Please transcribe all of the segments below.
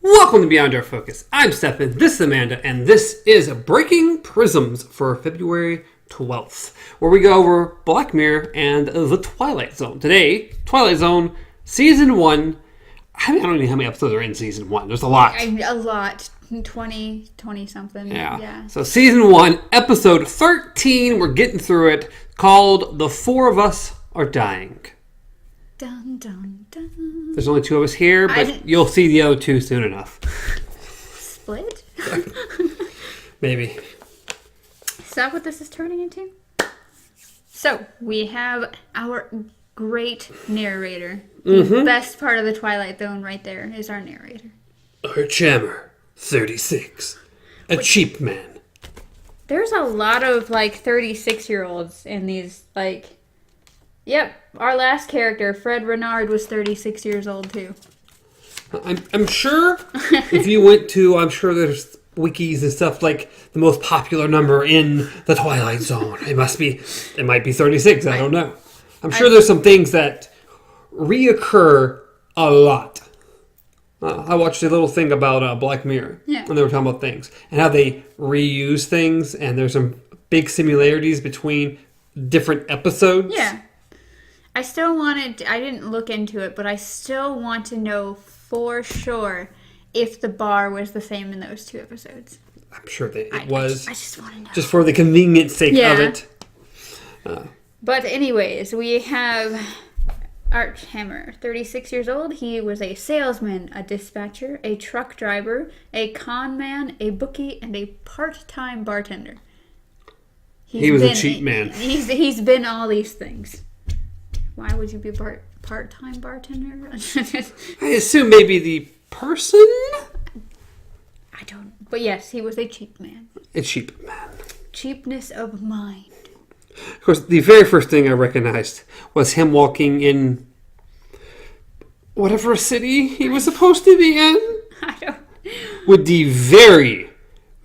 Welcome to Beyond Our Focus. I'm Stefan, this is Amanda, and this is Breaking Prisms for February 12th, where we go over Black Mirror and the Twilight Zone. Today, Twilight Zone, Season 1. I don't know how many episodes are in Season 1. There's a lot. A lot. 20 something. Yeah. So Season 1, Episode 13, we're getting through it, called The Four of Us Are Dying. Dun, dun, dun. There's only two of us here, but you'll see the other two soon enough. Split? Maybe. Is that what this is turning into? So, we have our great narrator. The best part of the Twilight Zone right there is our narrator. Archammer, 36. A cheap man. There's a lot of, 36-year-olds in these, Yep, our last character, Fred Renard, was 36 years old, too. I'm sure if you went to, I'm sure there's wikis and stuff like the most popular number in the Twilight Zone. It might be 36, I don't know. I'm sure there's some things that reoccur a lot. I watched a little thing about Black Mirror when they were talking about things and how they reuse things, and there's some big similarities between different episodes. Yeah. I didn't look into it, but I still want to know for sure if the bar was the same in those two episodes. I'm sure that it was. I just want to know. Just for the convenience sake of it. But anyways, we have Archammer, 36 years old. He was a salesman, a dispatcher, a truck driver, a con man, a bookie, and a part-time bartender. He was a cheap man. He's been all these things. Why would you be a part-time bartender? I assume maybe the person? I don't. But yes, he was a cheap man. A cheap man. Cheapness of mind. Of course, the very first thing I recognized was him walking in whatever city he was supposed to be in. I don't. With the very,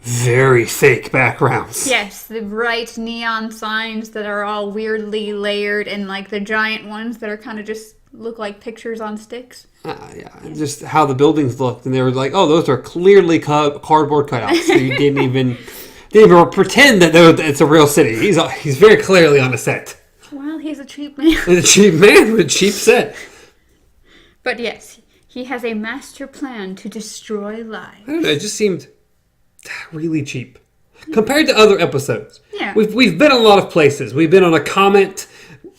very fake backgrounds. Yes, the bright neon signs that are all weirdly layered, and the giant ones that are kind of just look like pictures on sticks. Just how the buildings looked, and they were like, "Oh, those are clearly cardboard cutouts." So you didn't even pretend that it's a real city. He's very clearly on a set. Well, he's a cheap man. A cheap man with a cheap set. But yes, he has a master plan to destroy lives. I don't know. It just seemed really cheap compared to other episodes. Yeah, we've been a lot of places. We've been on a comet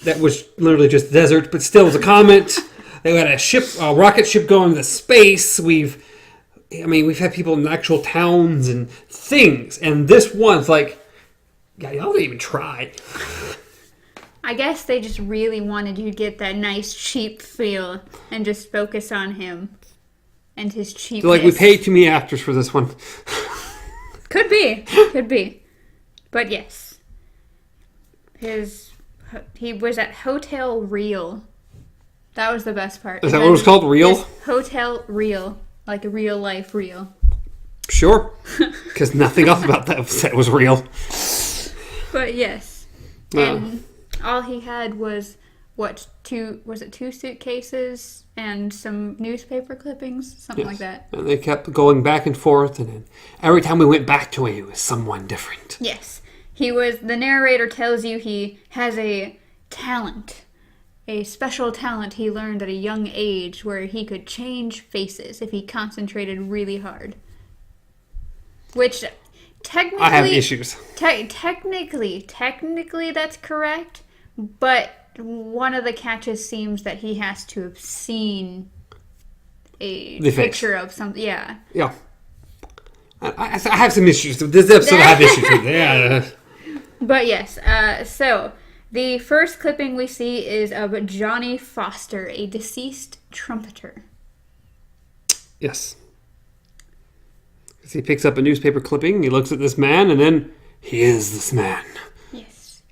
that was literally just desert, but still was a comet. They had a rocket ship going to space. We've had people in actual towns and things, and this one's y'all didn't even try. I guess they just really wanted you to get that nice cheap feel and just focus on him and his cheapness. So we paid too many actors for this one. Could be. But yes. He was at Hotel Real. That was the best part. Is that what it was called? Real? Hotel Real. Like a real life real. Sure. Because nothing else about that set was real. But yes. And all he had was, two suitcases and some newspaper clippings? Something like that. And they kept going back and forth, and then every time we went back to him, he was someone different. Yes. The narrator tells you he has a talent. A special talent he learned at a young age where he could change faces if he concentrated really hard. Which, technically... I have issues. Technically that's correct, but one of the catches seems that he has to have seen a picture of something. Yeah. Yeah. I have some issues. This episode I have issues with. Yeah. But yes, so... The first clipping we see is of Johnny Foster, a deceased trumpeter. Yes. He picks up a newspaper clipping, he looks at this man, and then he is this man. Yes.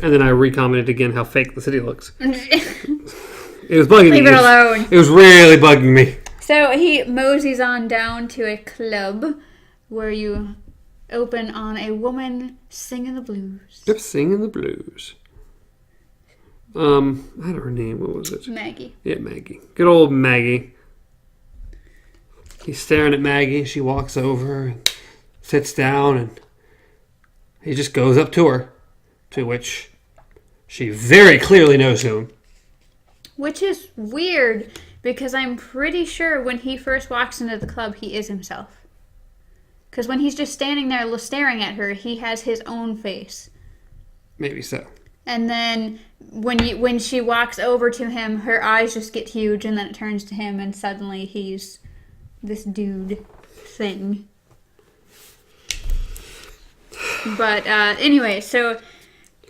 And then I recommented again how fake the city looks. It was bugging me. Leave it alone. It was really bugging me. So he moseys on down to a club where you... open on a woman singing the blues. Yep, singing the blues. I had her name. What was it? Maggie. Yeah, Maggie. Good old Maggie. He's staring at Maggie. She walks over and sits down, and he just goes up to her, to which she very clearly knows him. Which is weird, because I'm pretty sure when he first walks into the club, he is himself. Because when he's just standing there staring at her, he has his own face. Maybe so. And then when she walks over to him, her eyes just get huge, and then it turns to him, and suddenly he's this dude thing. But anyway, so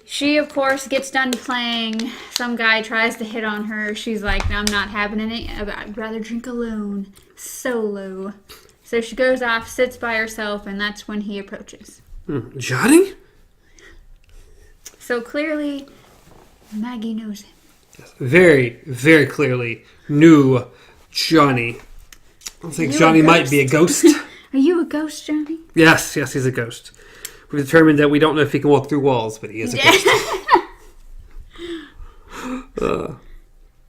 she, of course, gets done playing. Some guy tries to hit on her. She's like, I'm not having any. I'd rather drink alone. Solo. So she goes off, sits by herself, and that's when he approaches. Johnny? So clearly, Maggie knows him. Very, very clearly knew Johnny. I think Johnny might be a ghost. Are you a ghost, Johnny? Yes, he's a ghost. We've determined that we don't know if he can walk through walls, but he is a ghost.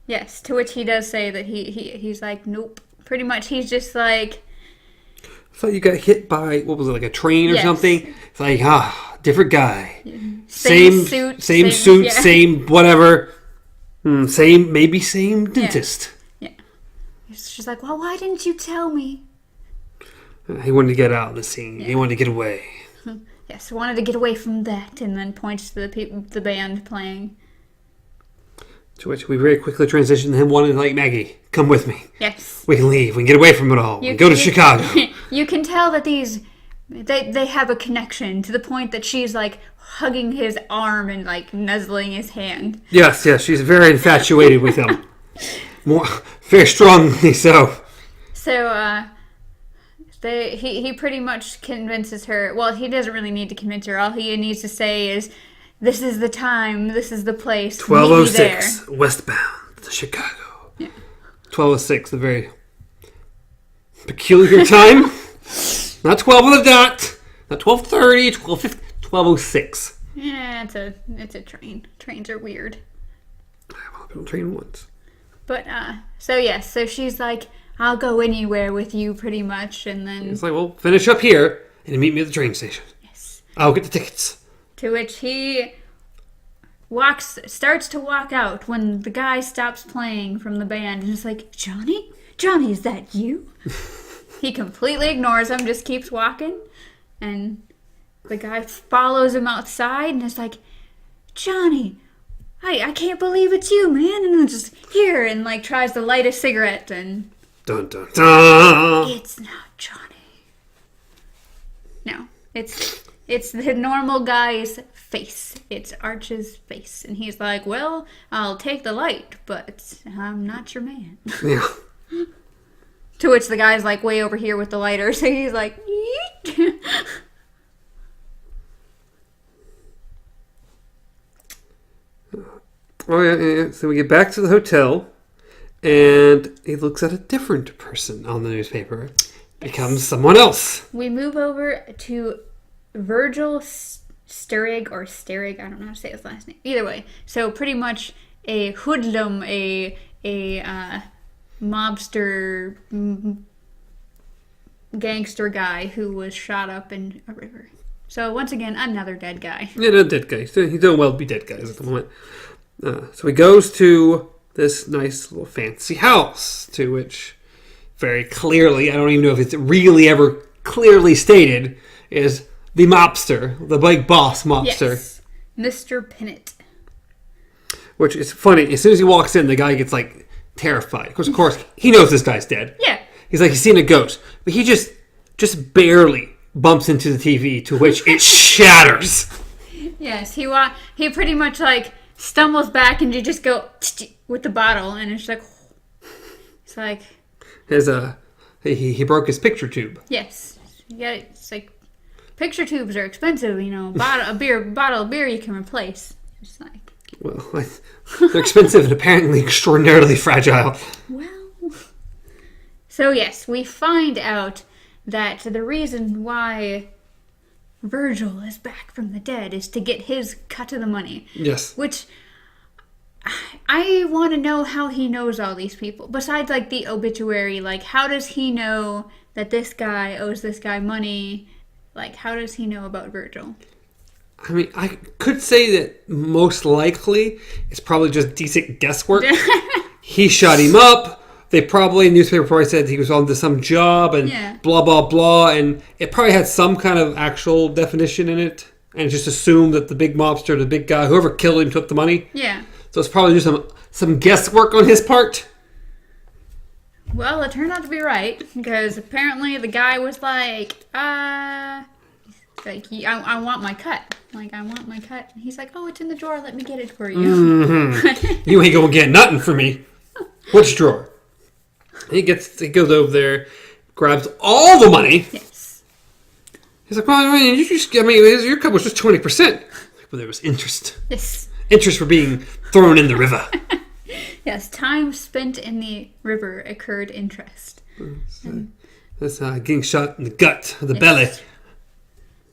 Yes, to which he does say that he's like, nope. Pretty much, he's just like... I thought you got hit by, what was it, like a train or something? It's like, different guy. Same suit, same whatever. Same dentist. Yeah. She's like, well, why didn't you tell me? He wanted to get out of the scene. Yeah. He wanted to get away. Yes, wanted to get away from that, and then points to the band playing. To which we very quickly transitioned to him wanting to, like, Maggie, come with me. Yes. We can leave. We can get away from it all. We can go to Chicago. You can tell that they have a connection to the point that she's, like, hugging his arm and, like, nuzzling his hand. Yes, she's very infatuated with him. Very strongly so. So, he pretty much convinces her. Well, he doesn't really need to convince her. All he needs to say is, this is the time, this is the place. 12:06 westbound to Chicago. Yeah. 12:06, a very peculiar time. Not 12 on the dot. Not 12:30, 12:50, 12:06. Yeah, it's a train. Trains are weird. I've been on a train once. But so she's like, I'll go anywhere with you, pretty much, and then... It's like, well, finish up here and meet me at the train station. Yes. I'll get the tickets. To which he starts to walk out when the guy stops playing from the band, and is like, Johnny? Johnny, is that you? He completely ignores him, just keeps walking, and the guy follows him outside, and is like, Johnny... I can't believe it's you, man. And then just here and like tries to light a cigarette and... Dun, dun, dun. It's not Johnny. No. It's the normal guy's face. It's Arch's face. And he's like, well, I'll take the light, but I'm not your man. Yeah. To which the guy's like way over here with the lighter. So he's like, yeet. Oh, yeah. So we get back to the hotel, and he looks at a different person on the newspaper. Becomes someone else. We move over to Virgil Sterig, or Sterig, I don't know how to say his last name. Either way. So pretty much a hoodlum, a mobster, gangster guy who was shot up in a river. So once again, another dead guy. Yeah, a dead guy. He's doing well to be dead guys at the moment. So he goes to this nice little fancy house, to which very clearly, I don't even know if it's really ever clearly stated, is the mobster, the big boss mobster. Yes, Mr. Pennant. Which is funny. As soon as he walks in, the guy gets like terrified. Of course, he knows this guy's dead. Yeah. He's like, he's seen a ghost. But he just barely bumps into the TV, to which it shatters. Yes, he pretty much like stumbles back and you just go with the bottle, and it's like, he broke his picture tube. Yes, yeah, it's like picture tubes are expensive, you know. Bottle of beer you can replace. It's like, well, they're expensive and apparently extraordinarily fragile. Well, so yes, we find out that the reason why Virgil is back from the dead is to get his cut of the money. Yes. Which I want to know how he knows all these people. Besides, like, the obituary, like, how does he know that this guy owes this guy money? Like, how does he know about Virgil? I mean, I could say that most likely it's probably just decent guesswork. He shot him up. They probably, newspaper probably said he was on to some job and blah, blah, blah. And it probably had some kind of actual definition in it. And just assumed that the big mobster, the big guy, whoever killed him took the money. Yeah. So it's probably just some guesswork on his part. Well, it turned out to be right. Because apparently the guy was like, I want my cut. Like, I want my cut. And he's like, oh, it's in the drawer. Let me get it for you. Mm-hmm. You ain't gonna get nothing from me. Which drawer? He goes over there, grabs all the money. Yes. He's like, well, your cut was just 20%. But there was interest. Yes. Interest for being thrown in the river. Yes, time spent in the river accrued interest. That's getting shot in the gut, the belly.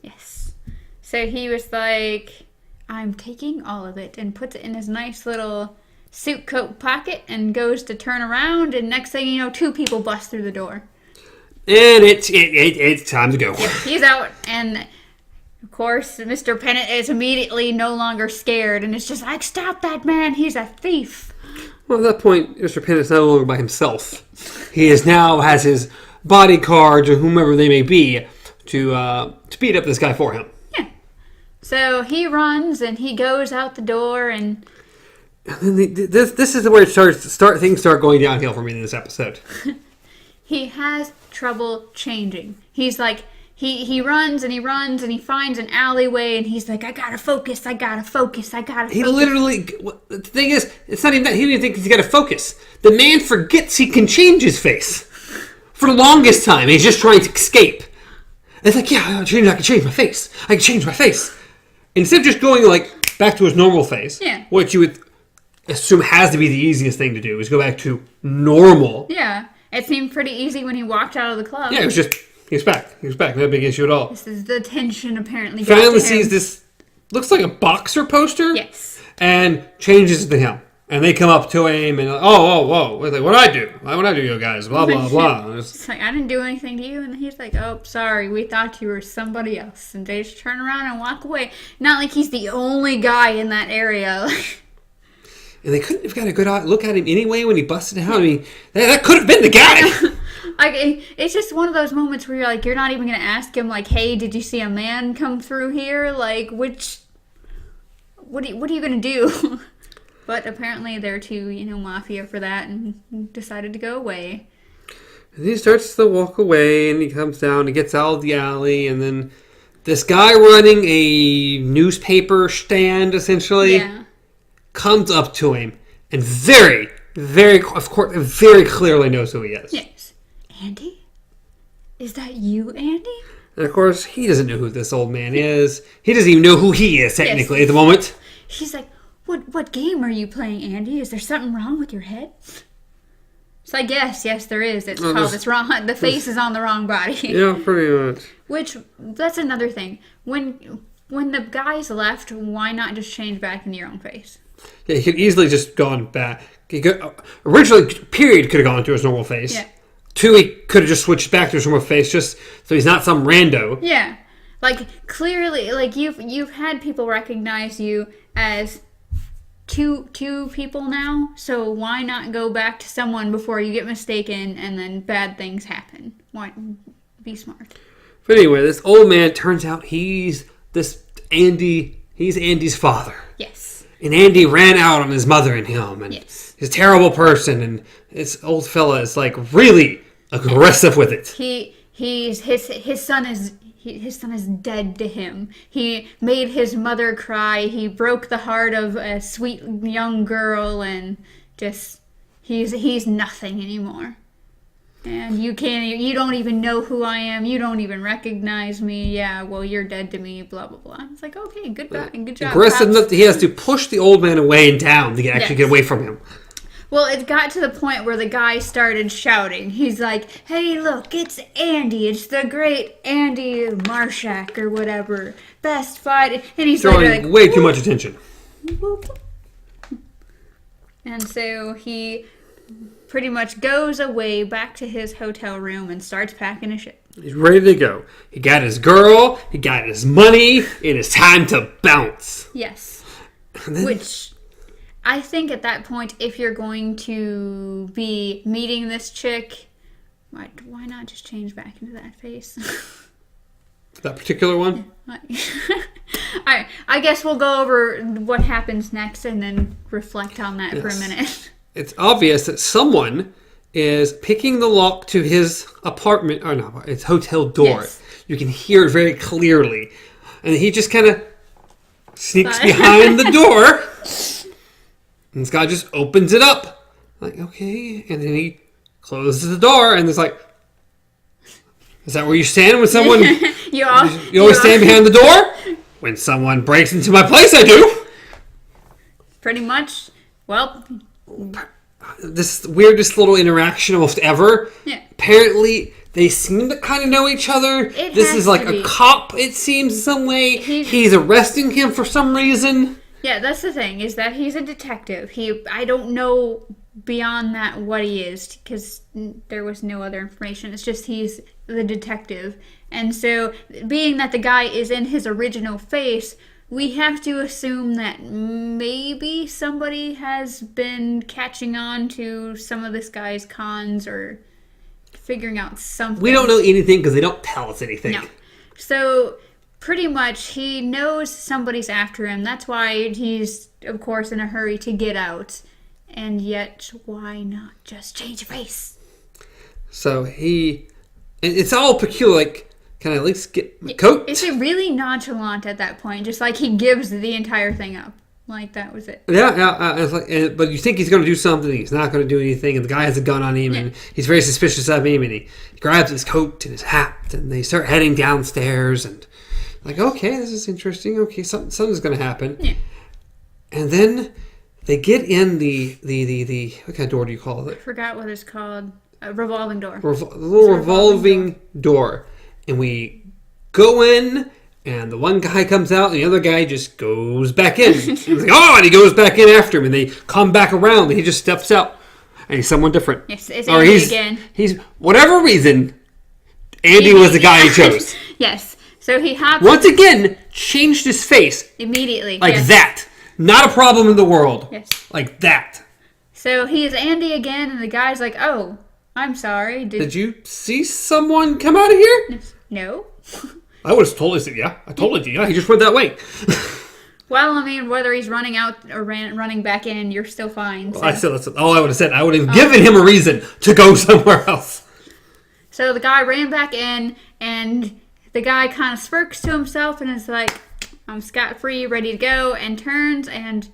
Yes. So he was like, I'm taking all of it, and puts it in his nice little suit coat pocket and goes to turn around, and next thing you know, 2 people bust through the door. And it's time to go. Yep, he's out, and of course, Mr. Pennant is immediately no longer scared, and it's just like, stop that man, he's a thief. Well, at that point, Mr. Pennant's no longer by himself. He now has his bodyguards, or whomever they may be, to beat up this guy for him. Yeah. So he runs, and he goes out the door, and this is where things start going downhill for me in this episode. He has trouble changing. He's like, he runs and he runs and he finds an alleyway and he's like, I gotta focus. He literally, the thing is, it's not even that. He didn't think he's gotta focus. The man forgets he can change his face. For the longest time, he's just trying to escape. It's like, yeah, I can change my face. I can change my face. Instead of just going like back to his normal face, which you would assume has to be the easiest thing to do, is go back to normal. Yeah. It seemed pretty easy when he walked out of the club. Yeah, he was back. No big issue at all. This is the tension apparently. Finally sees this, looks like a boxer poster. Yes. And changes to him. And they come up to him and, whoa. Like, what'd I do? What'd I do, you guys? Blah, blah, blah. It's like, I didn't do anything to you. And he's like, oh, sorry, we thought you were somebody else. And they just turn around and walk away. Not like he's the only guy in that area. And they couldn't have got a good look at him anyway when he busted out. I mean, that could have been the guy. Like, it's just one of those moments where you're like, you're not even going to ask him, like, hey, did you see a man come through here? Like, what are you going to do? But apparently they're too, mafia for that and decided to go away. And he starts to walk away and he comes down and gets out of the alley. And then this guy running a newspaper stand, essentially, comes up to him and very clearly knows who he is. Yes. Andy? Is that you, Andy? And of course, he doesn't know who this old man is. He doesn't even know who he is, technically, at the moment. She's like, what game are you playing, Andy? Is there something wrong with your head? So I guess, yes, there is. It's called, it's wrong. The face is on the wrong body. Yeah, pretty much. Which, that's another thing. When the guys left, why not just change back into your own face? Yeah, he could easily just gone back. Originally, period could have gone to his normal face. Yeah. 2, he could have just switched back to his normal face, just so he's not some rando. Yeah, like clearly, like you've had people recognize you as two people now. So why not go back to someone before you get mistaken and then bad things happen? Why be smart? But anyway, this old man turns out he's Andy's father. Yes. And Andy ran out on his mother and him, and he's a terrible person, and this old fella is like really aggressive with it. His son is dead to him. He made his mother cry. He broke the heart of a sweet young girl, and just he's nothing anymore. And you don't even know who I am. You don't even recognize me. Yeah, well, you're dead to me, blah, blah, blah. It's like, okay, good job. Aggressive enough that he has to push the old man away and down to actually get away from him. Well, it got to the point where the guy started shouting. He's like, hey, look, it's Andy. It's the great Andy Marshak or whatever. Best fight. And he's drawing like, way too much attention. And so he pretty much goes away back to his hotel room and starts packing his shit. He's ready to go. He got his girl. He got his money. It is time to bounce. Yes. Which I think at that point, if you're going to be meeting this chick, why not just change back into that face? That particular one? I guess we'll go over what happens next and then reflect on that for a minute. It's obvious that someone is picking the lock to his apartment, or no, it's hotel door. Yes. You can hear it very clearly. And he just kind of sneaks behind the door. And this guy just opens it up. Like, okay. And then he closes the door and it's like, is that where you stand when someone... you always stand behind the door? When someone breaks into my place, I do. Pretty much. Well... This weirdest little interaction almost ever. Yeah. Apparently, they seem to kind of know each other. This is like a cop, it seems, in some way. He's arresting him for some reason. Yeah, that's the thing, is that he's a detective. I don't know beyond that what he is, because there was no other information. It's just he's the detective. And so, being that the guy is in his original face, we have to assume that maybe somebody has been catching on to some of this guy's cons or figuring out something. We don't know anything because they don't tell us anything. No. So, pretty much, he knows somebody's after him. That's why he's, of course, in a hurry to get out. And yet, why not just change your face? So, it's all peculiar, like... Can I at least get my coat? Is it really nonchalant at that point? Just like he gives the entire thing up. Like that was it. Yeah. It's like, but you think he's going to do something. He's not going to do anything. And the guy has a gun on him. And he's very suspicious of him. And he grabs his coat and his hat. And they start heading downstairs. And like, okay, this is interesting. Okay, something's going to happen. Yeah. And then they get in the what kind of door do you call it? I forgot what it's called. A revolving door. The little revolving door. And we go in, and the one guy comes out, and the other guy just goes back in. He's like, oh, and he goes back in after him, and they come back around, and he just steps out, and he's someone different. Yes, it's Andy again. He's, whatever reason, Andy was the guy he chose. Yes. So he hops... Once again, changed his face. Immediately. Like that. Not a problem in the world. Yes. Like that. So he's Andy again, and the guy's like, oh, I'm sorry. Did you see someone come out of here? No. I would have totally said, yeah. I totally did. Yeah, he just went that way. Well, I mean, whether he's running out or running back in, you're still fine. So. Well, that's all I would have said. I would have given him a reason to go somewhere else. So the guy ran back in, and the guy kind of smirks to himself and is like, I'm scot-free, ready to go, and turns, and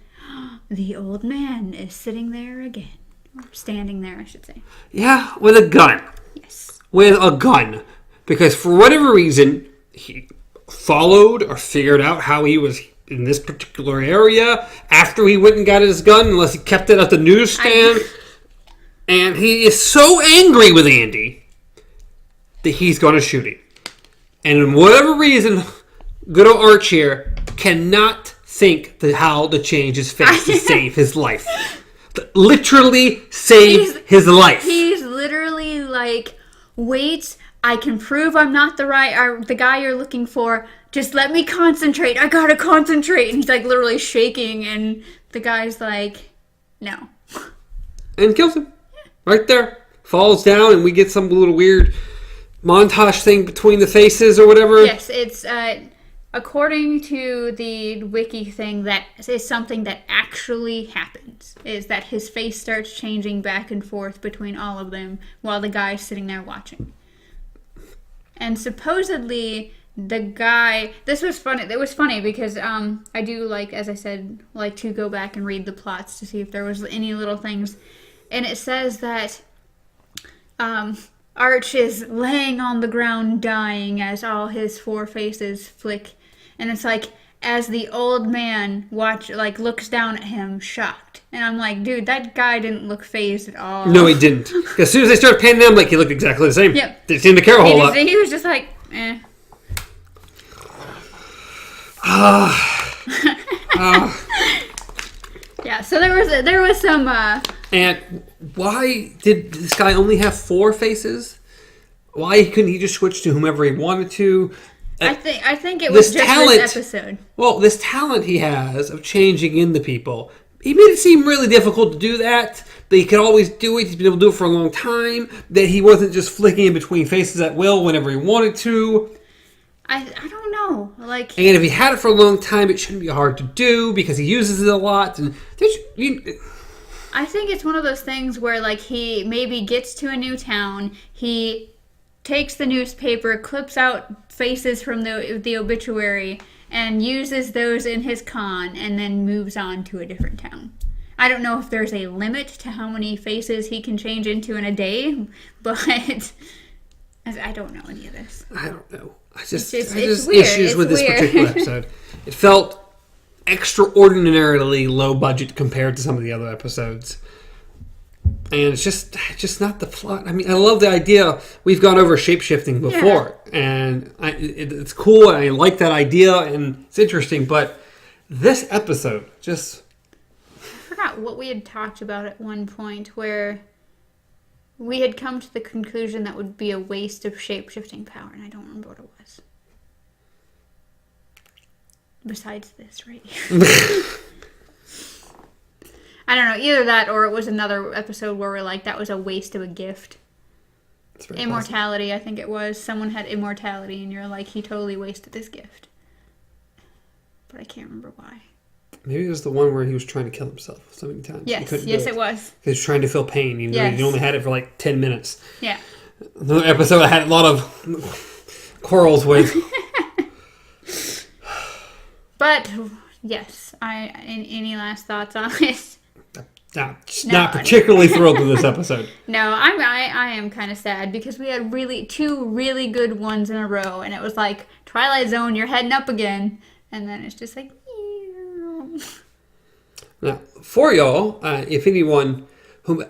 the old man is sitting there again. Or standing there, I should say. Yeah, with a gun. Yes. With a gun. Because for whatever reason, he followed or figured out how he was in this particular area after he went and got his gun, unless he kept it at the newsstand. And he is so angry with Andy that he's going to shoot him. And for whatever reason, good old Arch here cannot think how to change his face to save his life. Literally save his life. He's literally like, wait... I can prove I'm not the guy you're looking for. Just let me concentrate. I gotta concentrate. And he's like literally shaking, and the guy's like, no. And kills him. Right there. Falls down, and we get some little weird montage thing between the faces or whatever. Yes, it's according to the wiki thing, that is something that actually happens. Is that his face starts changing back and forth between all of them while the guy's sitting there watching. And supposedly, the guy... This was funny. It was funny because I do, like, as I said, like to go back and read the plots to see if there was any little things. And it says that Arch is laying on the ground dying as all his four faces flick. And it's like, as the old man looks down at him, shocked. And I'm like, dude, that guy didn't look phased at all. No, he didn't. As soon as they started panning him, he looked exactly the same. Yep. Didn't seem to care a whole lot. He was just like, eh. Yeah, so there was some... And why did this guy only have 4 faces? Why couldn't he just switch to whomever he wanted to? I think it was just this episode. Well, this talent he has of changing into people, he made it seem really difficult to do that. But he could always do it. He's been able to do it for a long time. That he wasn't just flicking in between faces at will whenever he wanted to. I don't know. Like, and if he had it for a long time, it shouldn't be hard to do because he uses it a lot. And I think it's one of those things where, like, he maybe gets to a new town, he takes the newspaper, clips out faces from the obituary, and uses those in his con, and then moves on to a different town. I don't know if there's a limit to how many faces he can change into in a day, but I don't know any of this. I don't know. It's issues weird. with this particular episode. It felt extraordinarily low budget compared to some of the other episodes. And it's just not the plot. I mean, I love the idea. We've gone over shapeshifting before. Yeah. And it's cool. And I like that idea. And it's interesting. But this episode just... I forgot what we had talked about at one point where we had come to the conclusion that would be a waste of shapeshifting power. And I don't remember what it was. Besides this right here. I don't know, either that or it was another episode where we're like, that was a waste of a gift. Immortality, possible. I think it was. Someone had immortality and you're like, he totally wasted this gift. But I can't remember why. Maybe it was the one where he was trying to kill himself so many times. Yes, it was. He was trying to feel pain, even though he only had it for like 10 minutes. Yeah. Another episode I had a lot of quarrels with. But, yes, any last thoughts on it? Not particularly thrilled with this episode. No, I am kind of sad because we had two really good ones in a row, and it was like, Twilight Zone, you're heading up again, and then it's just like, Now, for y'all, if anyone whom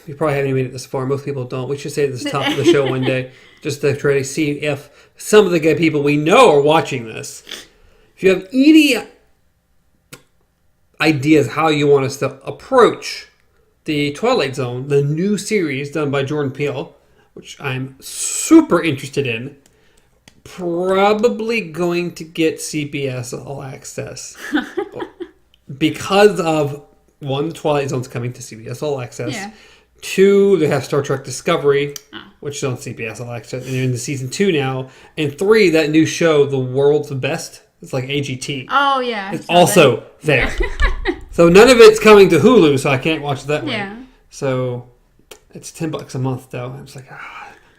you probably haven't made it this far, most people don't. We should say at the top of the show one day, just to try to see if some of the good people we know are watching this. If you have any ideas how you want us to approach the Twilight Zone, the new series done by Jordan Peele, which I'm super interested in, probably going to get CBS All Access. Because of, 1, the Twilight Zone's coming to CBS All Access. Yeah. 2, they have Star Trek Discovery, which is on CBS All Access, and they're in the season 2 now. And 3, that new show, The World's Best. It's like AGT. Oh, yeah. It's also there. So none of it's coming to Hulu, so I can't watch it that way. Yeah. So it's $10 a month, though. I'm just like, do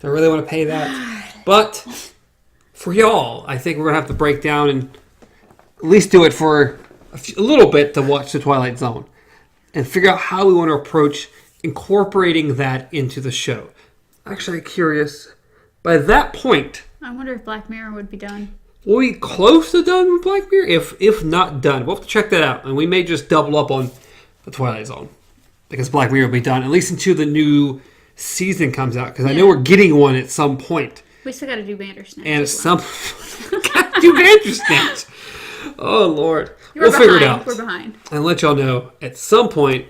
I really want to pay that? But for y'all, I think we're going to have to break down and at least do it for a little bit to watch the Twilight Zone and figure out how we want to approach incorporating that into the show. Actually, I'm curious. By that point... I wonder if Black Mirror would be done. Will we close to done with Black Mirror? If not done, we'll have to check that out. And we may just double up on the Twilight Zone. Because Black Mirror will be done, at least until the new season comes out. Because I know we're getting one at some point. We still got to do Bandersnatch. And at some got to do Bandersnatch. Oh, Lord. We'll figure it out. We're behind. And let y'all know, at some point,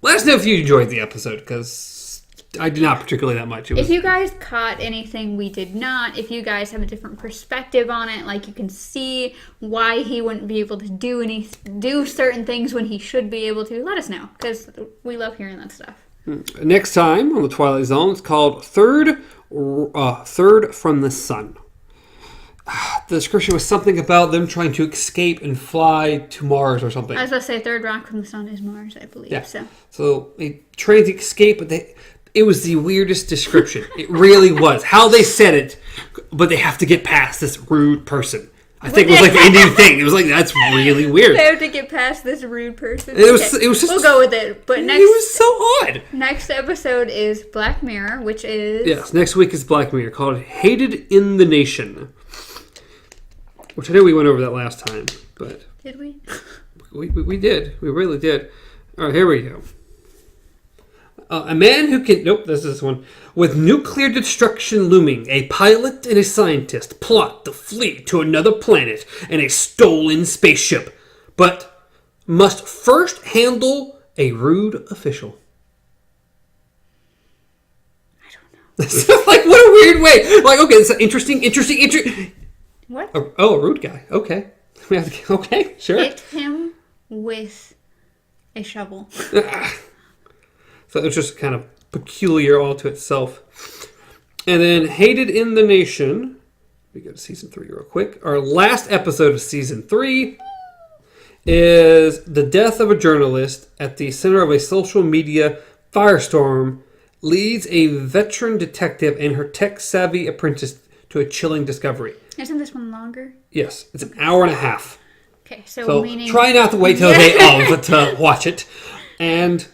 let us know if you enjoyed the episode. Because I did not particularly that much. If you guys caught anything we did not, if you guys have a different perspective on it, like you can see why he wouldn't be able to do certain things when he should be able to, let us know, because we love hearing that stuff. Next time on the Twilight Zone, it's called Third from the Sun. The description was something about them trying to escape and fly to Mars or something. I was going to say Third Rock from the Sun is Mars, I believe. Yeah. So they tried to escape, but it was the weirdest description. It really was. How they said it, but they have to get past this rude person. I think it was like the ending thing. It was like, that's really weird. They have to get past this rude person. It was just... We'll go with it. But next... It was so odd. Next episode is Black Mirror, which is... Yes, next week is Black Mirror, called Hated in the Nation. Which I know we went over that last time, but... Did we? We did. We really did. All right, here we go. A man who can... Nope, this is this one. With nuclear destruction looming, a pilot and a scientist plot to flee to another planet in a stolen spaceship. But must first handle a rude official? I don't know. Like, what a weird way. Like, okay, it's interesting. What? Oh, a rude guy. Okay. Okay, sure. Hit him with a shovel. So it's just kind of peculiar all to itself. And then Hated in the Nation. We go to season 3 real quick. Our last episode of season 3 is the death of a journalist at the center of a social media firestorm leads a veteran detective and her tech-savvy apprentice to a chilling discovery. Isn't this one longer? Yes, it's an hour and a half. Okay, so meaning... try not to wait till the day of to watch it. And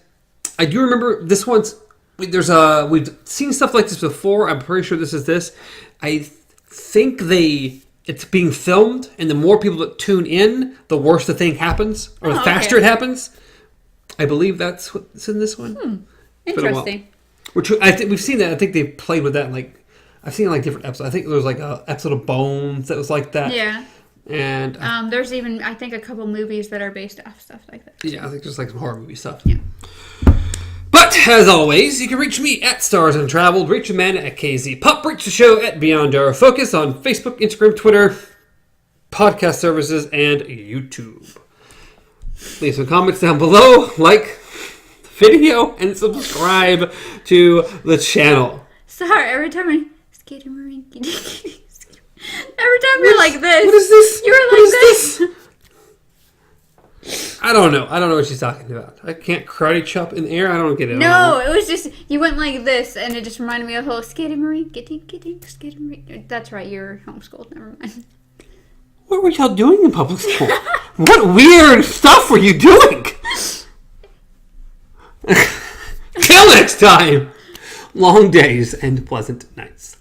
I do remember this one's... We've seen stuff like this before. I'm pretty sure this is this. I think it's being filmed, and the more people that tune in, the worse the thing happens, or the faster it happens. I believe that's what's in this one. Interesting. Which I think we've seen that. I think they've played with that. Like I've seen like different episodes. I think there was like an episode of Bones that was like that. Yeah. And there's even I think a couple movies that are based off stuff like that. Yeah, I think just like some horror movie stuff. Yeah. But, as always, you can reach me at Stars Untraveled, reach Amanda at KZ Pop, reach the show at Beyond Our Focus on Facebook, Instagram, Twitter, podcast services, and YouTube. Leave some comments down below, like the video, and subscribe to the channel. Sorry, every time I... Every time you're like this. What is this? You're like this. I don't know. I don't know what she's talking about. I can't karate chop in the air. I don't get it. No, it was just you went like this, and it just reminded me of whole Skating Marine, Skating Marine. That's right, you're homeschooled. Never mind. What were y'all doing in public school? What weird stuff were you doing? Till next time. Long days and pleasant nights.